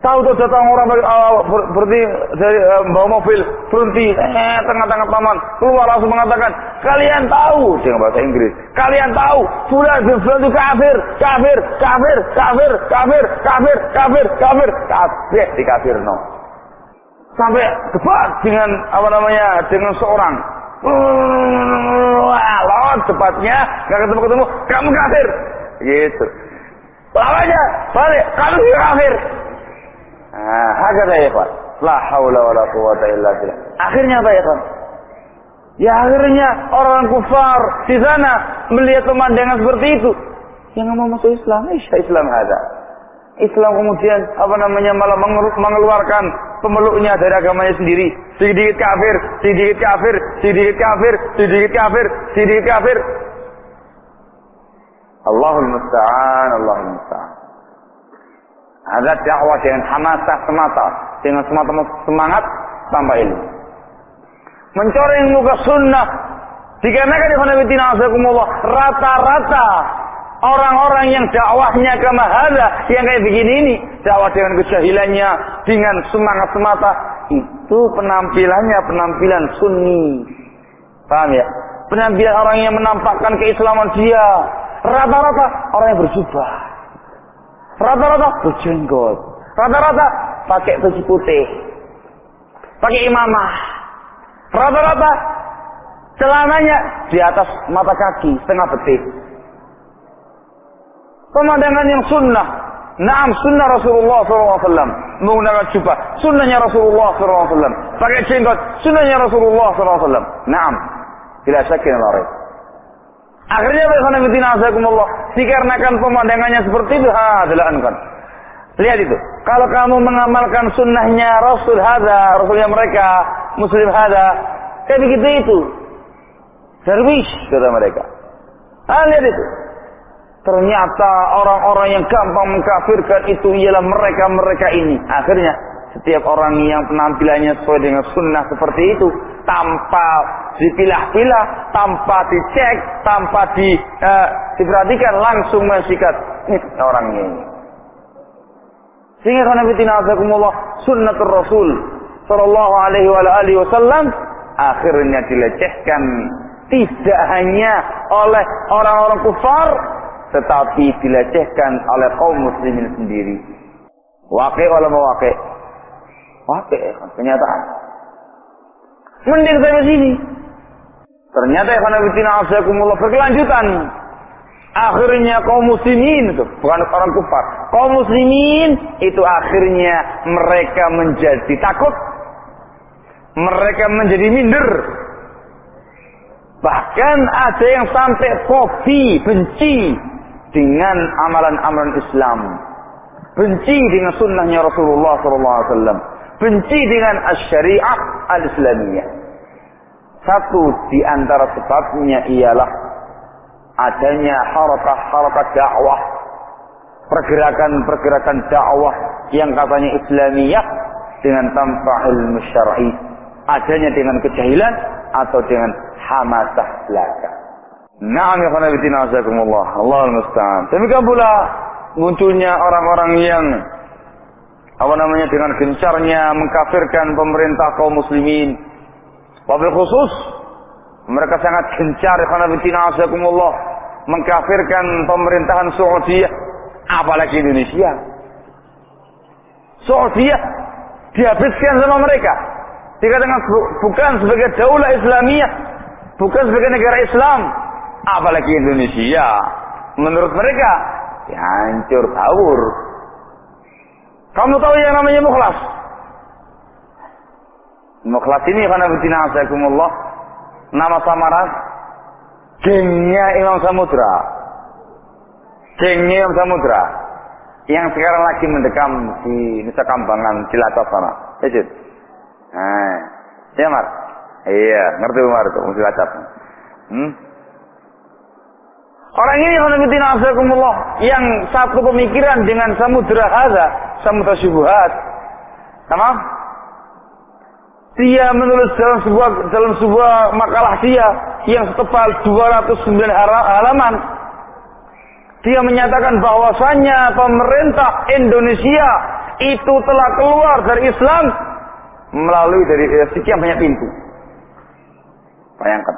Tahu tuh datang orang berhenti dari bawa mobil, berhenti tengah-tengah taman, keluar langsung mengatakan, kalian tahu dengan bahasa Inggris, kalian tahu fulan itu kafir, kafir, kafir, kafir, kafir, kafir, kafir, kafir, kafir di kafir no. Sampai debat dengan dengan seorang. Lawan debatnya, nggak ketemu, kamu kafir, gitu. Lawannya balik, kamu juga kafir. Hakada ya Pak. La haula wala quwata illa billah. Akhirnya apa ya Pak? Ya akhirnya orang kufar di sana melihat pemandangan seperti itu. Yang mau masuk Islam, Islam ada. Islam kemudian malah mengeluarkan pemeluknya dari agamanya sendiri. Sedikit kafir, sedikit kafir, sedikit kafir, sedikit kafir, sedikit kafir. Allahul musta'an, Allahul musta'an. Ada dakwah dengan hamasah semata, dengan semata semangat tanpa ilmu. Mencoreng muka sunnah dikarenakan rata-rata orang-orang yang dakwahnya kemahala yang kayak begini ini, dakwah dengan kejahilannya, dengan semangat semata, itu penampilannya penampilan sunni. Paham ya? Penampilan orang yang menampakkan keislaman dia. Rata-rata orang yang berjubah. Rata-rata berjenggot. Rata-rata pakai baju putih. Pakai imamah. Rata-rata celananya di atas mata kaki, setengah betis. Pemandangan yang sunnah. Naam sunnah Rasulullah SAW. Menggunakan jubah. Sunnahnya Rasulullah SAW. Pakai jenggot. Sunnahnya Rasulullah SAW. Naam. Bila syakin larik. Akhirnya dikarenakan pemandangannya seperti itu, lihat itu. Kalau kamu mengamalkan sunnahnya Rasul hada, Rasulnya mereka, Muslim hada, kayak begitu itu. Darwish kata mereka. Lihat itu. Ternyata orang-orang yang gampang mengkafirkan itu ialah mereka-mereka ini. Akhirnya setiap orang yang penampilannya sesuai dengan sunnah seperti itu, tanpa dipilah-pilah, tanpa dicek, tanpa diperhatikan, langsung mensikat ini orangnya ini. Sehingga sunnatul Rasul sallallahu alaihi wasallam akhirnya dilecehkan tidak hanya oleh orang-orang kufar, tetapi dilecehkan oleh kaum muslimin sendiri. Waqi' wala mawaqi'? Waqi' kenyataan. Mending sampai sini. Ternyata berkelanjutan. Akhirnya kaum muslimin itu, bukan orang kufar, kaum muslimin itu akhirnya mereka menjadi takut, mereka menjadi minder. Bahkan ada yang sampai fobi, benci dengan amalan-amalan Islam, benci dengan sunnahnya Rasulullah SAW, benci dengan syariah al-Islamiyah. Satu di antara sebabnya ialah adanya harakat dakwah, pergerakan dakwah yang katanya Islamiyah dengan tanpa ilmu syar'i, adanya dengan kejahilan atau dengan hamasah belaka. Na'am ya khanabitina azakumullah, Allahul musta'an. Demikian pula munculnya orang-orang yang dengan gencarnya mengkafirkan pemerintah kaum muslimin. Wabil khusus mereka sangat gencar khanabitina azakumullah mengkafirkan pemerintahan Saudi, apalagi Indonesia. Saudi dihabiskan sama mereka. Dikatakan bukan sebagai daulah Islamiyah, bukan sebagai negara Islam, apalagi Indonesia. Menurut mereka ya hancur baur. Kamu tahu yang namanya mukhlas? Mukhlas ini karena betina azakumullah, nama samaran gengnya Imam Samudra. Gengnya Imam Samudra yang sekarang lagi mendekam di Nusa Kambangan, Cilacap sana. Ejit. Ya Mar. Iya, ngerti Umar itu Cilacap. Orang ini khanabitina azakumullah yang satu pemikiran dengan Samudra hadza, Samudra syubhat. Tamam? Dia menulis dalam sebuah makalah dia yang setebal 209 halaman. Dia menyatakan bahwasannya pemerintah Indonesia itu telah keluar dari Islam melalui dari sekian banyak pintu. Bayangkan.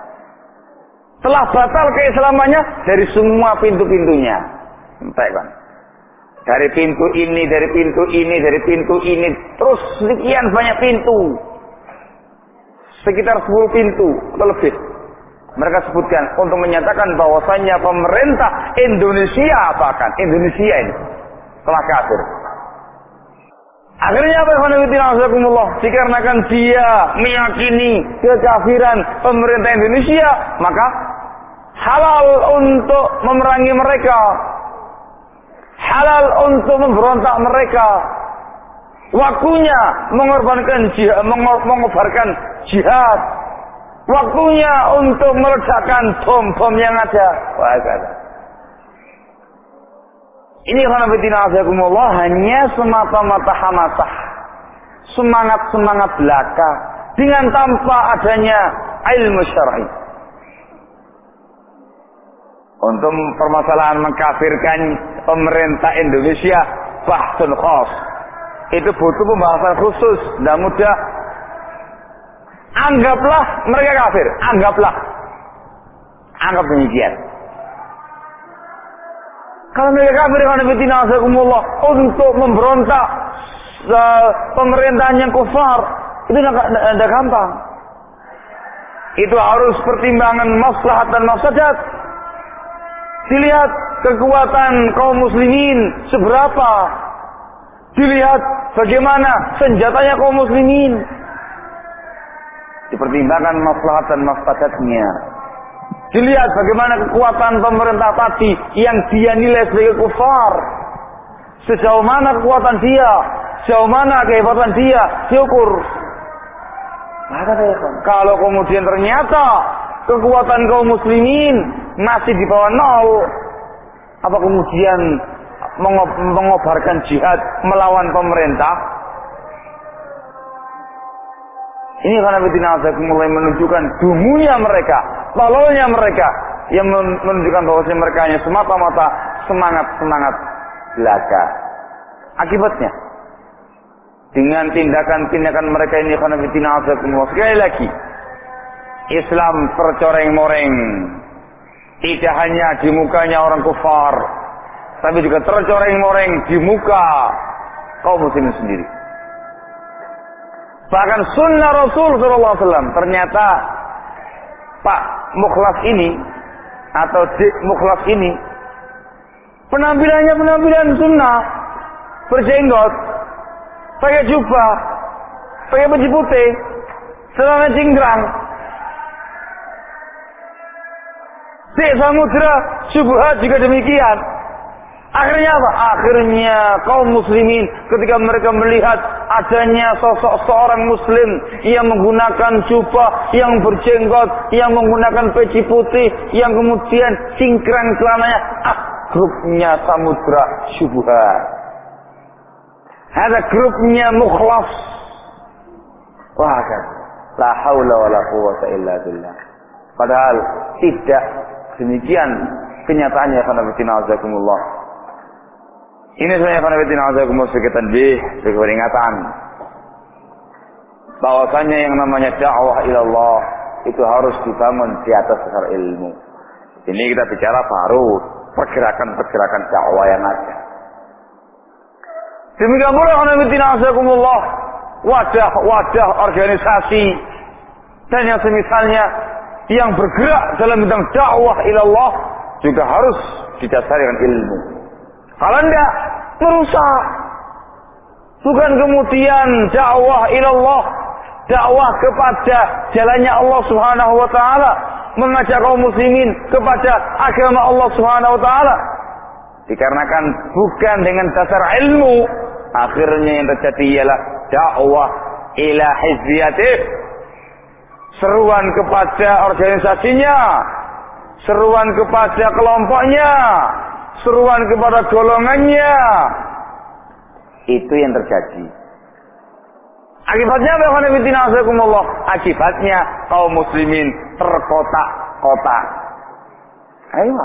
Telah batal keislamannya dari semua pintu-pintunya. Entah kan. Dari pintu ini, dari pintu ini, dari pintu ini. Terus sekian banyak pintu. Sekitar 10 pintu atau lebih. Mereka sebutkan untuk menyatakan bahwasannya pemerintah Indonesia bahkan Indonesia ini telah kafir. Akhirnya apa yang dikarenakan dia meyakini kekafiran pemerintah Indonesia, maka halal untuk memerangi mereka, halal untuk memberontak mereka. Waktunya mengorbankan jihad, mengobarkan jihad. Waktunya untuk meledakkan bom-bom yang ada. Wah, ada. Ini hanya semata-mata hamasah, semangat-semangat belaka, dengan tanpa adanya ilmu syar'i. Untuk permasalahan mengkafirkan pemerintah Indonesia, bahkan khas, itu butuh pembahasan khusus. Tidak mudah. Anggaplah mereka kafir, anggap demikian. Kalau mereka kafir untuk memberontak pemerintahan yang kufar, itu tidak gampang. Itu harus pertimbangan maslahat dan mafsadat. Dilihat kekuatan kaum muslimin seberapa. Dilihat bagaimana senjatanya kaum muslimin. Dipertimbangkan maslahat dan mafsadatnya. Dilihat bagaimana kekuatan pemerintah tadi yang dia nilai sebagai kufar. Sejauh mana kekuatan dia, sejauh mana kehebatan dia, diukur. Kalau kemudian ternyata kekuatan kaum muslimin masih di bawah 0, apa kemudian mengobarkan jihad melawan pemerintah? Ini karena mulai menunjukkan dungunya mereka, tololnya mereka, yang menunjukkan bahwasanya mereka hanya semata-mata semangat belaka. Akibatnya, dengan tindakan-tindakan mereka ini karena sekali lagi, Islam tercoreng-moreng. Tidak hanya di mukanya orang kufar, tapi juga tercoreng-moreng di muka kaum muslimin sendiri. Bahkan sunnah Rasul SAW ternyata Pak Mukhlas ini atau Dik Mukhlas ini penampilannya penampilan sunnah, berjenggot, pakai jubah, pakai baju putih, celana cingkrang. Dik Samudra Syubhat juga demikian. Akhirnya apa? Akhirnya kaum muslimin ketika mereka melihat adanya sosok seorang muslim yang menggunakan jubah, yang berjenggot, yang menggunakan peci putih, yang kemudian cingkrang celananya, grupnya Samudra Syubhat. Ada grupnya Mukhlas. Wah kan, la haula wala quwwata illa billah. Padahal tidak demikian kenyataannya. Alhamdulillah. Ini sebenarnya sebagai tanbih, sebagai peringatan bahwasanya yang namanya dakwah ilallah itu harus dibangun di atas dasar ilmu. Ini kita bicara baru pergerakan-pergerakan dakwah yang ada. Demikian pula wadah-wadah organisasi dan yang semisalnya yang bergerak dalam bidang dakwah ilallah juga harus didasari dengan ilmu. Kalau enggak, merusak. Bukan kemudian dakwah ilallah, dakwah kepada jalannya Allah Subhanahu wa taala, mengajak kaum muslimin kepada agama Allah Subhanahu wa taala. Dikarenakan bukan dengan dasar ilmu, akhirnya yang terjadi ialah dakwah ila hizbiyatih. Seruan kepada organisasinya, seruan kepada kelompoknya, seruan kepada golongannya. Itu yang terjadi. Akibatnya apa? Akibatnya kaum muslimin terkotak-kotak. Ayo.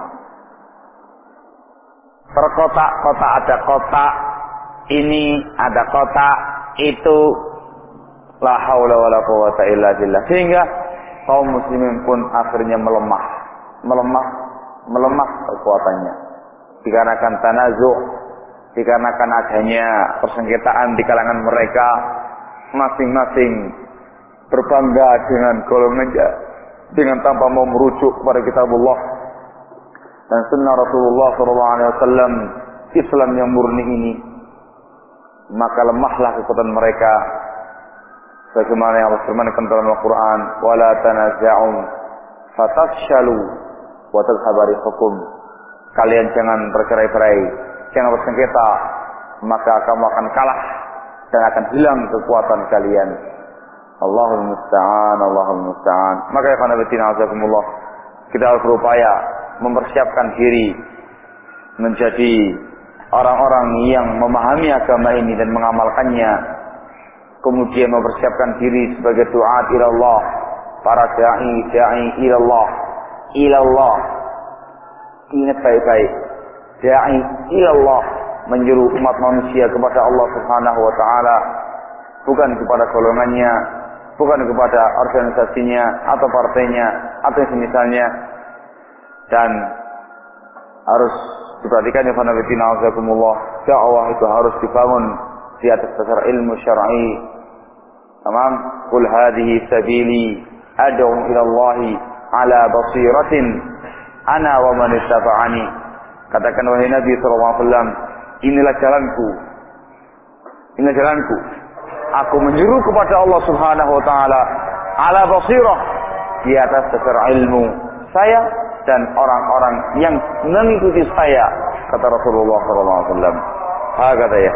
Terkotak-kotak, ada kotak ini, ada kotak, itu. La haula wala quwwata illa billah. Sehingga kaum muslimin pun akhirnya melemah kekuatannya. Dikarenakan tanazu', dikarenakan adanya persengketaan di kalangan mereka, masing-masing berbangga dengan golongannya, dengan tanpa mau merujuk kepada kitabullah dan sunnah Rasulullah SAW, Islam yang murni ini, maka lemahlah kekuatan mereka. Bagaimana yang Allah firmankan dalam Al-Quran, wala tanaza'u fatafshalu wa tadhhabu rihukum. Kalian jangan bercerai-berai, jangan bersengketa, maka kamu akan kalah dan akan hilang kekuatan kalian. Allahul musta'an, Allahul musta'an. Maka ya khanabatina azakumullah, kita harus berupaya mempersiapkan diri menjadi orang-orang yang memahami agama ini dan mengamalkannya. Kemudian mempersiapkan diri sebagai du'at ilallah, para da'i ilallah. Ingat baik-baik, da'i ilallah, menyeru umat manusia kepada Allah Subhanahu wa taala, bukan kepada golongannya, bukan kepada organisasinya atau partainya atau semisalnya. Dan harus diperhatikan ya khanabatina azakumullah, dakwah itu harus dibangun di atas dasar ilmu syar'i. Tamam, qul hadhihi sabili ad'u ila Allah ala basiratin ana wa man ittaba'ani. Katakan wahai Nabi sallallahu alaihi wasallam, inilah jalanku. Inilah jalanku. Aku menyuruh kepada Allah Subhanahu wa taala ala basirah, di atas dasar ilmu saya dan orang-orang yang mengikuti saya, kata Rasulullah sallallahu alaihi wasallam. Hakata ya.